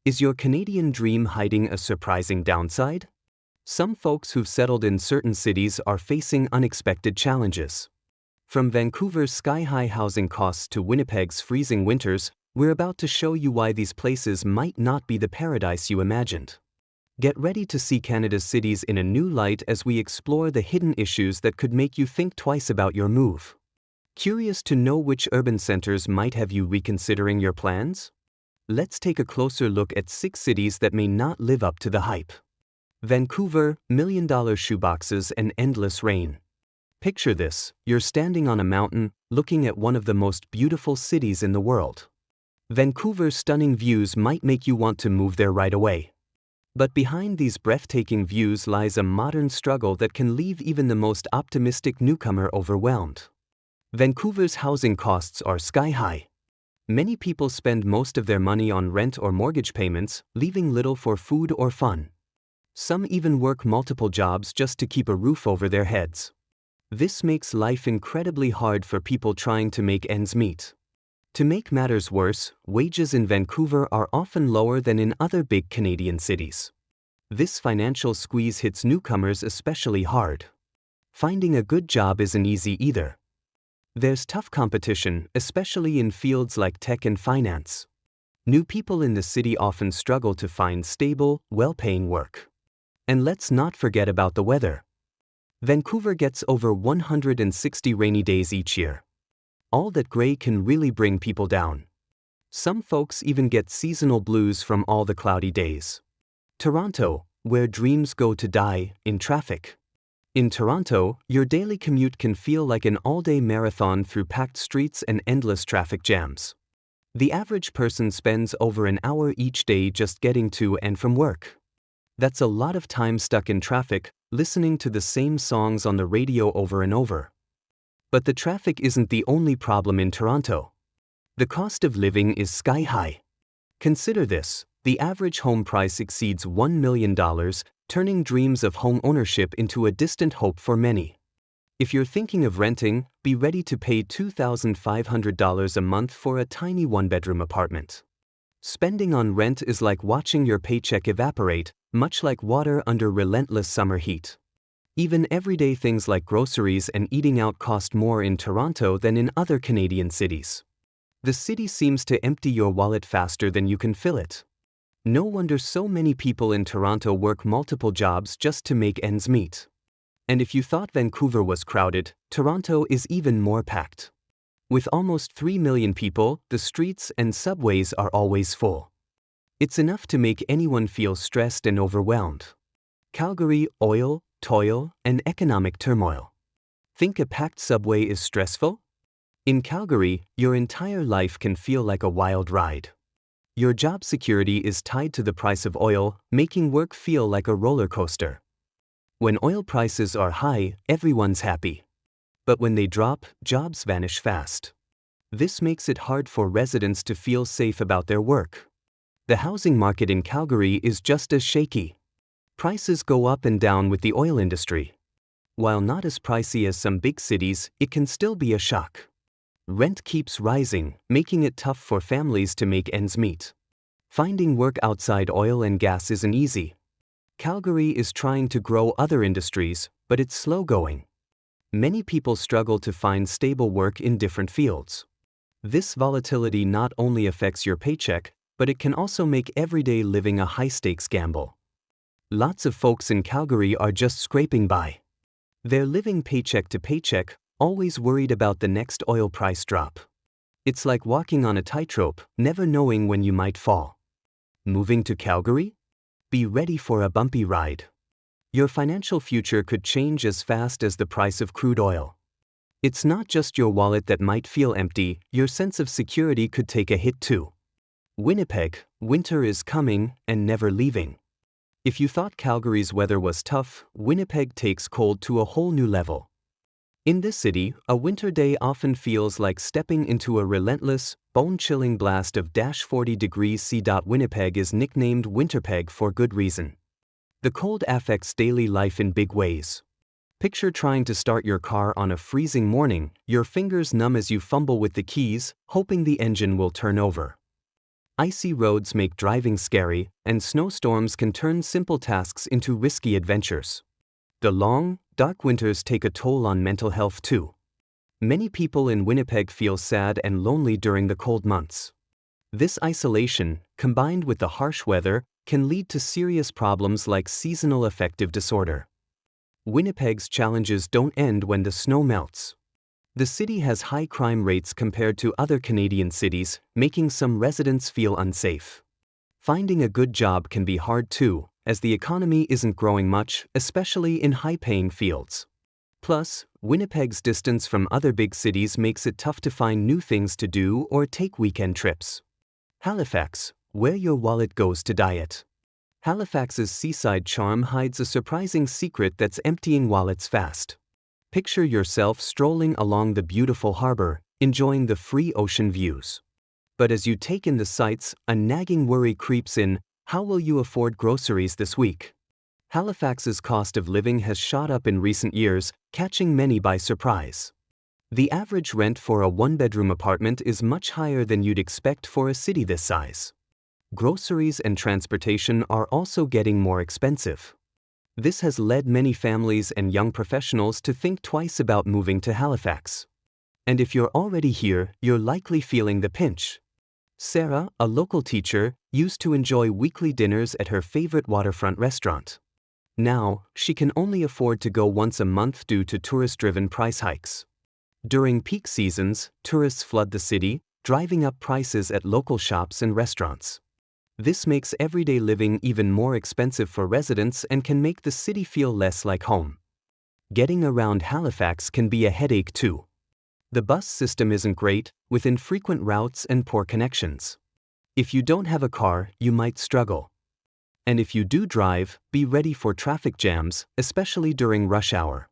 Is your Canadian dream hiding a surprising downside? Some folks who've settled in certain cities are facing unexpected challenges. From Vancouver's sky-high housing costs to Winnipeg's freezing winters, we're about to show you why these places might not be the paradise you imagined. Get ready to see Canada's cities in a new light as we explore the hidden issues that could make you think twice about your move. Curious to know which urban centers might have you reconsidering your plans? Let's take a closer look at 6 cities that may not live up to the hype. Vancouver, million-dollar shoeboxes and endless rain. Picture this: you're standing on a mountain, looking at one of the most beautiful cities in the world. Vancouver's stunning views might make you want to move there right away. But behind these breathtaking views lies a modern struggle that can leave even the most optimistic newcomer overwhelmed. Vancouver's housing costs are sky-high. Many people spend most of their money on rent or mortgage payments, leaving little for food or fun. Some even work multiple jobs just to keep a roof over their heads. This makes life incredibly hard for people trying to make ends meet. To make matters worse, wages in Vancouver are often lower than in other big Canadian cities. This financial squeeze hits newcomers especially hard. Finding a good job isn't easy either. There's tough competition, especially in fields like tech and finance. New people in the city often struggle to find stable, well-paying work. And let's not forget about the weather. Vancouver gets over 160 rainy days each year. All that gray can really bring people down. Some folks even get seasonal blues from all the cloudy days. Toronto, where dreams go to die in traffic. In Toronto, your daily commute can feel like an all-day marathon through packed streets and endless traffic jams. The average person spends over an hour each day just getting to and from work. That's a lot of time stuck in traffic, listening to the same songs on the radio over and over. But the traffic isn't the only problem in Toronto. The cost of living is sky-high. Consider this: the average home price exceeds $1 million, turning dreams of home ownership into a distant hope for many. If you're thinking of renting, be ready to pay $2,500 a month for a tiny one-bedroom apartment. Spending on rent is like watching your paycheck evaporate, much like water under relentless summer heat. Even everyday things like groceries and eating out cost more in Toronto than in other Canadian cities. The city seems to empty your wallet faster than you can fill it. No wonder so many people in Toronto work multiple jobs just to make ends meet. And if you thought Vancouver was crowded, Toronto is even more packed. With almost 3 million people, the streets and subways are always full. It's enough to make anyone feel stressed and overwhelmed. Calgary, oil, toil, and economic turmoil. Think a packed subway is stressful? In Calgary, your entire life can feel like a wild ride. Your job security is tied to the price of oil, making work feel like a roller coaster. When oil prices are high, everyone's happy. But when they drop, jobs vanish fast. This makes it hard for residents to feel safe about their work. The housing market in Calgary is just as shaky. Prices go up and down with the oil industry. While not as pricey as some big cities, it can still be a shock. Rent keeps rising, making it tough for families to make ends meet. Finding work outside oil and gas isn't easy. Calgary is trying to grow other industries, but it's slow going. Many people struggle to find stable work in different fields. This volatility not only affects your paycheck, but it can also make everyday living a high-stakes gamble. Lots of folks in Calgary are just scraping by. They're living paycheck to paycheck, always worried about the next oil price drop. It's like walking on a tightrope, never knowing when you might fall. Moving to Calgary? Be ready for a bumpy ride. Your financial future could change as fast as the price of crude oil. It's not just your wallet that might feel empty, your sense of security could take a hit too. Winnipeg, winter is coming and never leaving. If you thought Calgary's weather was tough, Winnipeg takes cold to a whole new level. In this city, a winter day often feels like stepping into a relentless, bone-chilling blast of -40 degrees C. Winnipeg is nicknamed Winterpeg for good reason. The cold affects daily life in big ways. Picture trying to start your car on a freezing morning, your fingers numb as you fumble with the keys, hoping the engine will turn over. Icy roads make driving scary, and snowstorms can turn simple tasks into risky adventures. The long, dark winters take a toll on mental health too. Many people in Winnipeg feel sad and lonely during the cold months. This isolation, combined with the harsh weather, can lead to serious problems like seasonal affective disorder. Winnipeg's challenges don't end when the snow melts. The city has high crime rates compared to other Canadian cities, making some residents feel unsafe. Finding a good job can be hard too, as the economy isn't growing much, especially in high-paying fields. Plus, Winnipeg's distance from other big cities makes it tough to find new things to do or take weekend trips. Halifax, where your wallet goes to diet. Halifax's seaside charm hides a surprising secret that's emptying wallets fast. Picture yourself strolling along the beautiful harbor, enjoying the free ocean views. But as you take in the sights, a nagging worry creeps in: how will you afford groceries this week? Halifax's cost of living has shot up in recent years, catching many by surprise. The average rent for a one-bedroom apartment is much higher than you'd expect for a city this size. Groceries and transportation are also getting more expensive. This has led many families and young professionals to think twice about moving to Halifax. And if you're already here, you're likely feeling the pinch. Sarah, a local teacher, used to enjoy weekly dinners at her favorite waterfront restaurant. Now, she can only afford to go once a month due to tourist-driven price hikes. During peak seasons, tourists flood the city, driving up prices at local shops and restaurants. This makes everyday living even more expensive for residents and can make the city feel less like home. Getting around Halifax can be a headache too. The bus system isn't great, with infrequent routes and poor connections. If you don't have a car, you might struggle. And if you do drive, be ready for traffic jams, especially during rush hour.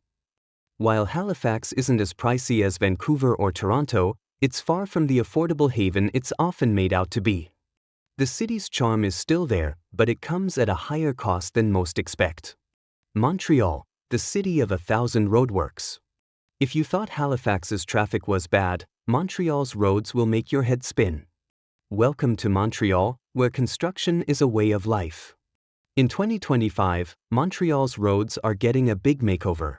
While Halifax isn't as pricey as Vancouver or Toronto, it's far from the affordable haven it's often made out to be. The city's charm is still there, but it comes at a higher cost than most expect. Montreal, the city of 1,000 roadworks. If you thought Halifax's traffic was bad, Montreal's roads will make your head spin. Welcome to Montreal, where construction is a way of life. In 2025, Montreal's roads are getting a big makeover.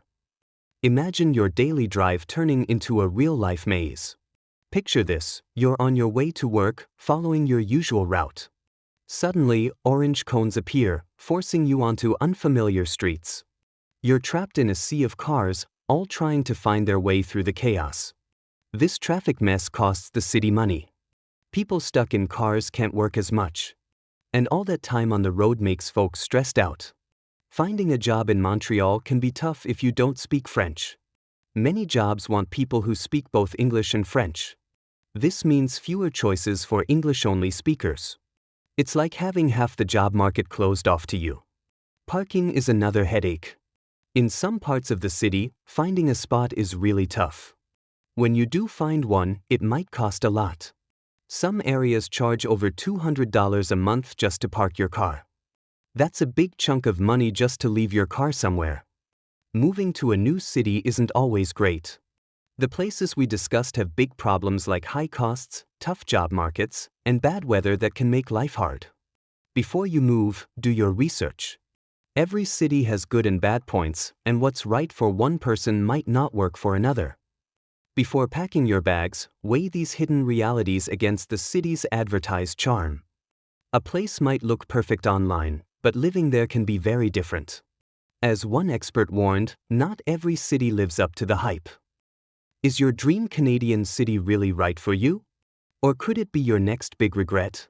Imagine your daily drive turning into a real-life maze. Picture this: you're on your way to work, following your usual route. Suddenly, orange cones appear, forcing you onto unfamiliar streets. You're trapped in a sea of cars, all trying to find their way through the chaos. This traffic mess costs the city money. People stuck in cars can't work as much. And all that time on the road makes folks stressed out. Finding a job in Montreal can be tough if you don't speak French. Many jobs want people who speak both English and French. This means fewer choices for English-only speakers. It's like having half the job market closed off to you. Parking is another headache. In some parts of the city, finding a spot is really tough. When you do find one, it might cost a lot. Some areas charge over $200 a month just to park your car. That's a big chunk of money just to leave your car somewhere. Moving to a new city isn't always great. The places we discussed have big problems like high costs, tough job markets, and bad weather that can make life hard. Before you move, do your research. Every city has good and bad points, and what's right for one person might not work for another. Before packing your bags, weigh these hidden realities against the city's advertised charm. A place might look perfect online, but living there can be very different. As one expert warned, not every city lives up to the hype. Is your dream Canadian city really right for you? Or could it be your next big regret?